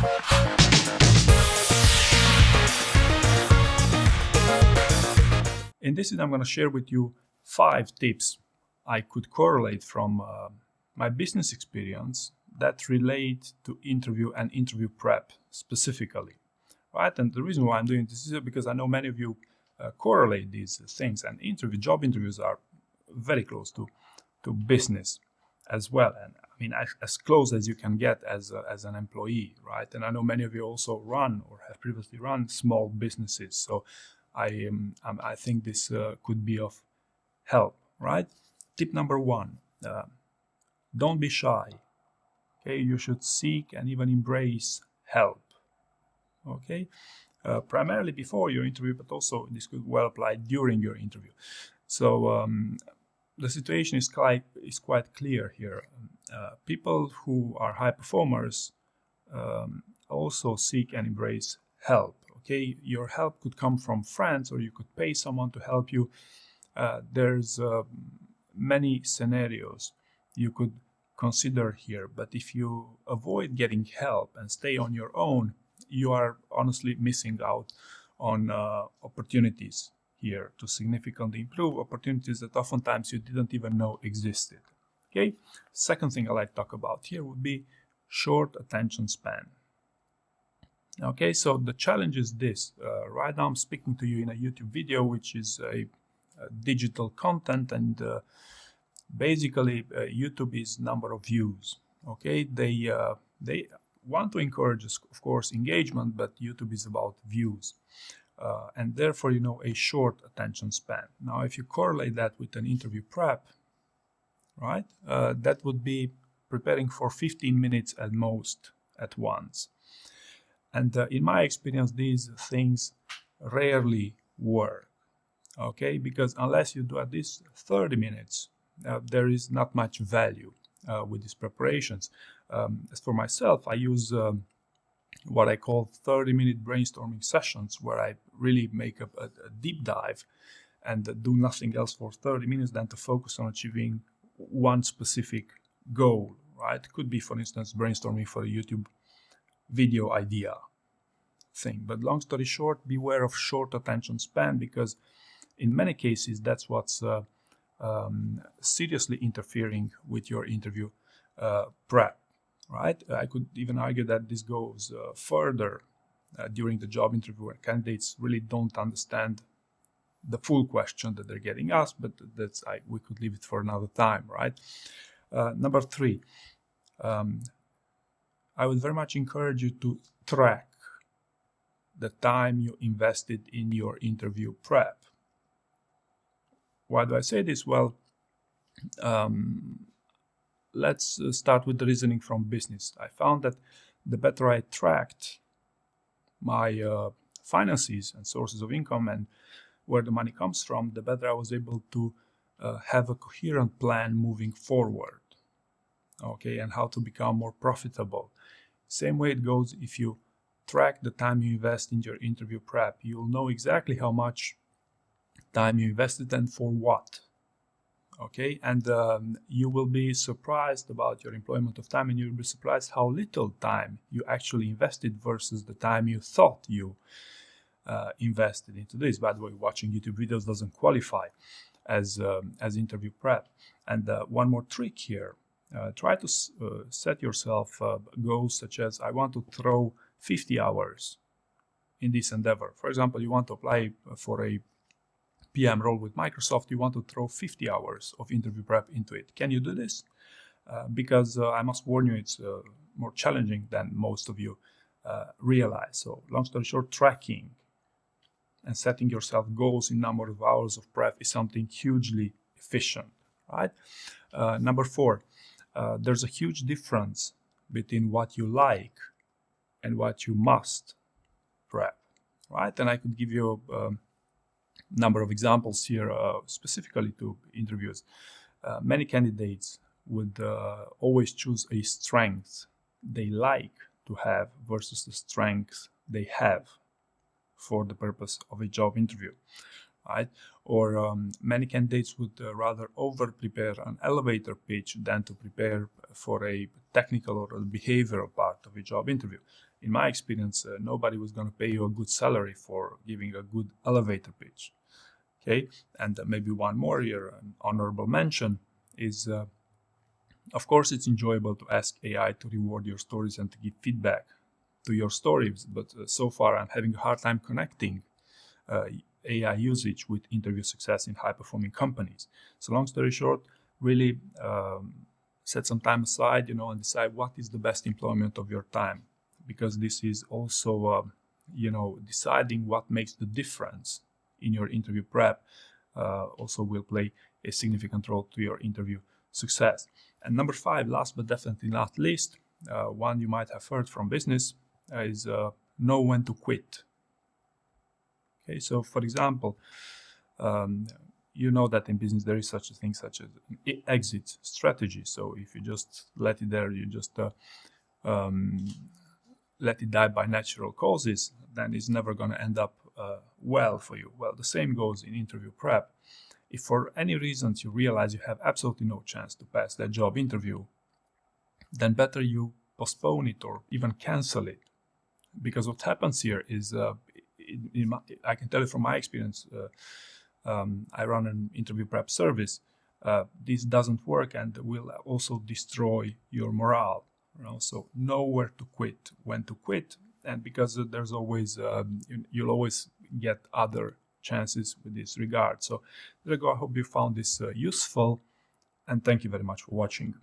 In this video, I'm going to share with you 5 tips I could correlate from my business experience that relate to interview and interview prep specifically, right? And the reason why I'm doing this is because I know many of you correlate these things, and job interviews are very close to business as well, and I mean as close as you can get as an employee, right? And I know many of you also run or have previously run small businesses, so I think this could be of help, right? Tip number 1, don't be shy. Okay, you should seek and even embrace help. Okay, primarily before your interview, but also this could well apply during your interview. So the situation is quite clear here. People who are high performers also seek and embrace help. Okay, your help could come from friends, or you could pay someone to help you. There's many scenarios you could consider here, but if you avoid getting help and stay on your own, you are honestly missing out on opportunities here to significantly improve, opportunities that oftentimes you didn't even know existed. Okay, second thing I like to talk about here would be short attention span. Okay, so the challenge is this. Right now I'm speaking to you in a YouTube video, which is a digital content, and basically YouTube is number of views. Okay, they want to encourage, of course, engagement, but YouTube is about views, and therefore, a short attention span. Now, if you correlate that with an interview prep, right, that would be preparing for 15 minutes at most at once. And in my experience, these things rarely work, okay? Because unless you do at least 30 minutes, there is not much value with these preparations. As for myself, I use what I call 30-minute brainstorming sessions, where I really make a deep dive and do nothing else for 30 minutes than to focus on achieving one specific goal, right? It could be, for instance, brainstorming for a YouTube video idea thing. But long story short, beware of short attention span, because in many cases that's what's seriously interfering with your interview prep, right? I could even argue that this goes further during the job interview, where candidates really don't understand the full question that they're getting asked, but we could leave it for another time, right? Number 3, I would very much encourage you to track the time you invested in your interview prep. Why do I say this? Well, let's start with the reasoning from business. I found that the better I tracked my finances and sources of income and where the money comes from, the better I was able to have a coherent plan moving forward. Okay, and how to become more profitable. Same way it goes if you track the time you invest in your interview prep. You'll know exactly how much time you invested and for what. Okay, and you will be surprised about your employment of time, and you'll be surprised how little time you actually invested versus the time you thought you invested into this. By the way, watching YouTube videos doesn't qualify as interview prep. And one more trick here. Try to set yourself goals such as, I want to throw 50 hours in this endeavor. For example, you want to apply for a PM role with Microsoft. You want to throw 50 hours of interview prep into it. Can you do this? Because I must warn you, it's more challenging than most of you realize. So long story short, tracking and setting yourself goals in number of hours of prep is something hugely efficient, right? Number 4, there's a huge difference between what you like and what you must prep, right? And I could give you a number of examples here specifically to interviews. Many candidates would always choose a strength they like to have versus the strength they have for the purpose of a job interview, right? Or many candidates would rather over-prepare an elevator pitch than to prepare for a technical or a behavioral part of a job interview. in my experience, nobody was going to pay you a good salary for giving a good elevator pitch. Okay, and maybe one more here, an honorable mention is, of course, it's enjoyable to ask AI to reward your stories and to give feedback to your stories, but so far I'm having a hard time connecting AI usage with interview success in high-performing companies. So long story short, really set some time aside, and decide what is the best employment of your time, because this is also, deciding what makes the difference in your interview prep also will play a significant role to your interview success. And number 5, last but definitely not least, one you might have heard from business is know when to quit. Okay, so for example, you know that in business there is such a thing such as an exit strategy. So if you just let it there, you just let it die by natural causes, then it's never going to end up well for you. Well, the same goes in interview prep. If for any reasons you realize you have absolutely no chance to pass that job interview, then better you postpone it or even cancel it. Because what happens here is, I can tell you from my experience, I run an interview prep service. This doesn't work and will also destroy your morale. So know where to quit, when to quit, and because there's always, you'll always get other chances with this regard. So there you go. I hope you found this useful, and thank you very much for watching.